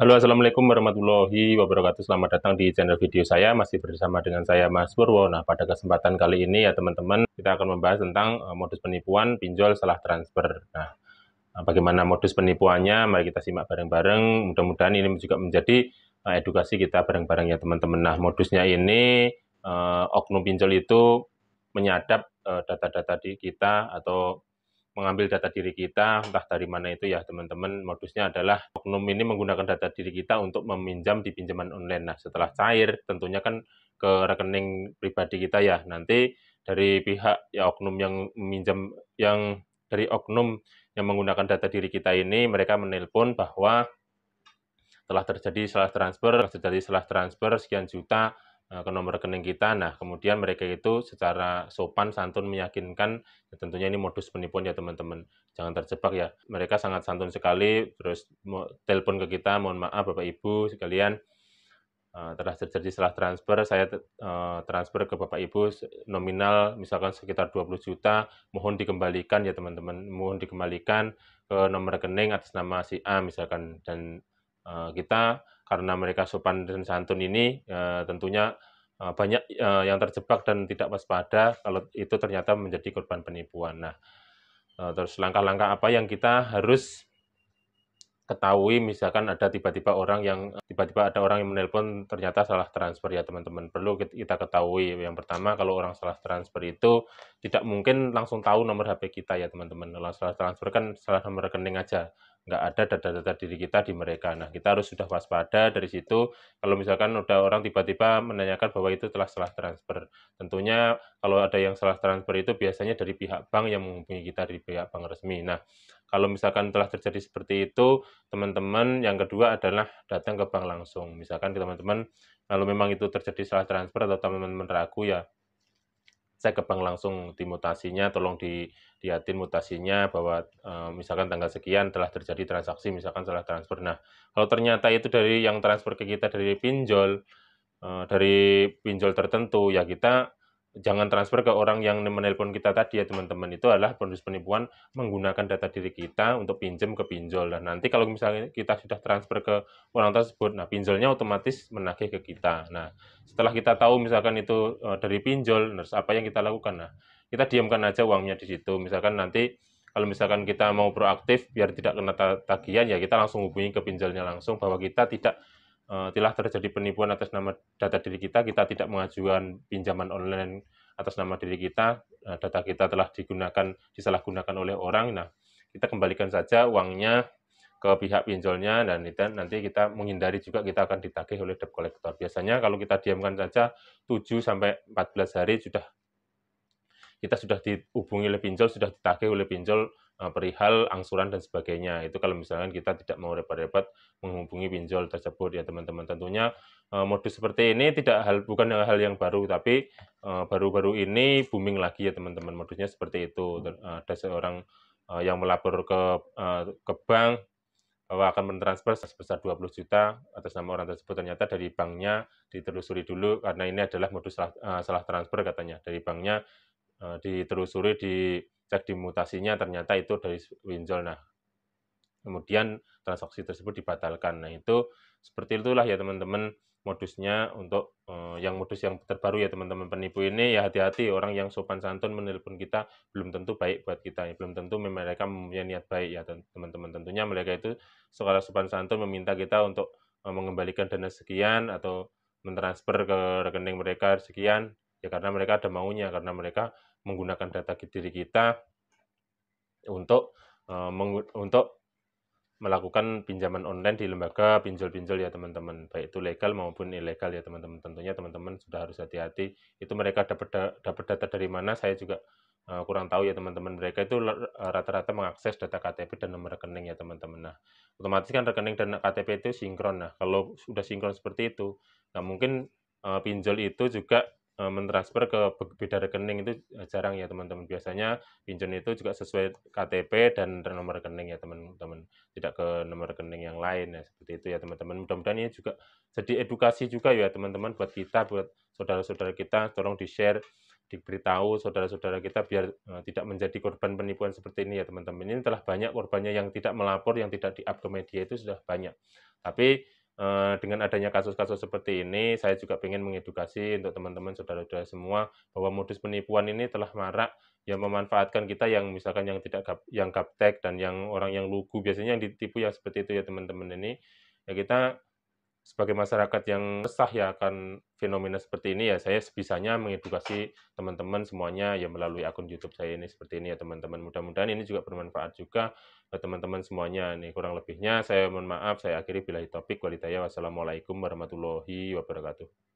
Halo, Assalamualaikum warahmatullahi wabarakatuh. Selamat datang di channel video saya. Masih bersama dengan saya, Mas Purwo. Nah, pada kesempatan kali ini ya teman-teman, kita akan membahas tentang modus penipuan pinjol salah transfer. Nah, bagaimana modus penipuannya? Mari kita simak bareng-bareng. Mudah-mudahan ini juga menjadi edukasi kita bareng-bareng ya teman-teman. Nah, modusnya ini oknum pinjol itu menyadap data-data di kita atau mengambil data diri kita, entah dari mana itu ya teman-teman. Modusnya adalah oknum ini menggunakan data diri kita untuk meminjam di pinjaman online. Nah, setelah cair tentunya kan ke rekening pribadi kita ya. Nanti dari pihak ya oknum yang meminjam, yang dari oknum yang menggunakan data diri kita ini, mereka menelpon bahwa telah terjadi salah transfer sekian juta ke nomor rekening kita. Nah, kemudian mereka itu secara sopan santun meyakinkan, ya tentunya ini modus penipuan ya teman-teman. Jangan terjebak ya. Mereka sangat santun sekali, terus telepon ke kita, mohon maaf Bapak Ibu sekalian, telah terjadi salah transfer, saya transfer ke Bapak Ibu nominal misalkan sekitar 20 juta, mohon dikembalikan ya teman-teman, mohon dikembalikan ke nomor rekening atas nama si A misalkan. Dan kita karena mereka sopan dan santun ini, tentunya banyak yang terjebak dan tidak waspada kalau itu ternyata menjadi korban penipuan. Nah, terus langkah-langkah apa yang kita harus ketahui, misalkan ada tiba-tiba ada orang yang menelpon ternyata salah transfer ya teman-teman, perlu kita ketahui. Yang pertama, kalau orang salah transfer itu tidak mungkin langsung tahu nomor HP kita ya teman-teman. Kalau salah transfer kan salah nomor rekening aja, nggak ada data-data diri kita di mereka. Nah, kita harus sudah waspada dari situ. Kalau misalkan udah orang tiba-tiba menanyakan bahwa itu telah salah transfer, tentunya kalau ada yang salah transfer itu biasanya dari pihak bank yang menghubungi kita, dari pihak bank resmi. Nah, kalau misalkan telah terjadi seperti itu, teman-teman yang kedua adalah datang ke bank langsung. Misalkan teman-teman kalau memang itu terjadi salah transfer atau teman-teman ragu ya, cek ke bank langsung dimutasinya, tolong dilihatin mutasinya bahwa misalkan tanggal sekian telah terjadi transaksi, misalkan salah transfer. Nah, kalau ternyata itu dari yang transfer ke kita dari pinjol tertentu, ya kita jangan transfer ke orang yang menelpon kita tadi ya teman-teman. Itu adalah modus penipuan menggunakan data diri kita untuk pinjam ke pinjol. Dan nanti kalau misalnya kita sudah transfer ke orang tersebut, nah pinjolnya otomatis menagih ke kita. Nah, setelah kita tahu misalkan itu dari pinjol, terus apa yang kita lakukan? Nah, kita diamkan aja uangnya di situ. Misalkan nanti kalau misalkan kita mau proaktif biar tidak kena tagihan, ya kita langsung hubungi ke pinjolnya langsung bahwa kita telah terjadi penipuan atas nama data diri kita tidak mengajukan pinjaman online atas nama diri kita, data kita telah disalahgunakan oleh orang. Nah, kita kembalikan saja uangnya ke pihak pinjolnya, dan nanti kita menghindari juga kita akan ditagih oleh debt collector. Biasanya kalau kita diamkan saja 7 sampai 14 hari kita sudah dihubungi oleh pinjol, sudah ditagih oleh pinjol perihal angsuran dan sebagainya. Itu kalau misalkan kita tidak mau repot-repot menghubungi pinjol tersebut ya teman-teman. Tentunya modus seperti ini bukan hal yang baru, tapi baru-baru ini booming lagi ya teman-teman. Modusnya seperti itu. Ada seorang yang melapor ke bank bahwa akan mentransfer sebesar 20 juta atas nama orang tersebut. Ternyata dari banknya ditelusuri dulu, karena ini adalah modus salah transfer katanya. Dari banknya ditelusuri, dicek dimutasinya, ternyata itu dari pinjol. Nah, kemudian transaksi tersebut dibatalkan. Nah, itu seperti itulah ya teman-teman modusnya. Untuk modus yang terbaru ya teman-teman, penipu ini ya hati-hati. Orang yang sopan santun menelpon kita belum tentu baik buat kita, belum tentu mereka mempunyai niat baik ya teman-teman. Tentunya mereka itu secara sopan santun meminta kita untuk mengembalikan dana sekian atau mentransfer ke rekening mereka sekian, ya karena mereka ada maunya, karena mereka menggunakan data diri kita untuk melakukan pinjaman online di lembaga pinjol-pinjol ya teman-teman, baik itu legal maupun ilegal ya teman-teman. Tentunya teman-teman sudah harus hati-hati. Itu mereka dapat data dari mana, saya juga kurang tahu ya teman-teman. Mereka itu rata-rata mengakses data KTP dan nomor rekening ya teman-teman. Nah, otomatis kan rekening dan KTP itu sinkron. Nah, kalau sudah sinkron seperti itu, nggak mungkin pinjol itu juga mentransfer ke beda rekening. Itu jarang ya teman-teman. Biasanya pinjol itu juga sesuai KTP dan nomor rekening ya teman-teman, tidak ke nomor rekening yang lain ya, seperti itu ya teman-teman. Mudah-mudahan ini juga jadi edukasi juga ya teman-teman buat kita, buat saudara-saudara kita. Tolong di-share, diberitahu saudara-saudara kita biar tidak menjadi korban penipuan seperti ini ya teman-teman. Ini telah banyak korbannya yang tidak melapor, yang tidak di-up ke media, itu sudah banyak. Tapi dengan adanya kasus-kasus seperti ini, saya juga pengen mengedukasi untuk teman-teman saudara-saudara semua, bahwa modus penipuan ini telah marak, yang memanfaatkan kita yang misalkan yang tidak yang gaptek dan yang orang yang lugu, biasanya yang ditipu yang seperti itu ya teman-teman ini. Ya kita sebagai masyarakat yang resah ya akan fenomena seperti ini, ya saya sebisanya mengedukasi teman-teman semuanya ya melalui akun YouTube saya ini seperti ini ya teman-teman. Mudah-mudahan ini juga bermanfaat juga buat teman-teman semuanya nih. Kurang lebihnya saya mohon maaf, saya akhiri billahi taufik walhidayah. Wassalamualaikum warahmatullahi wabarakatuh.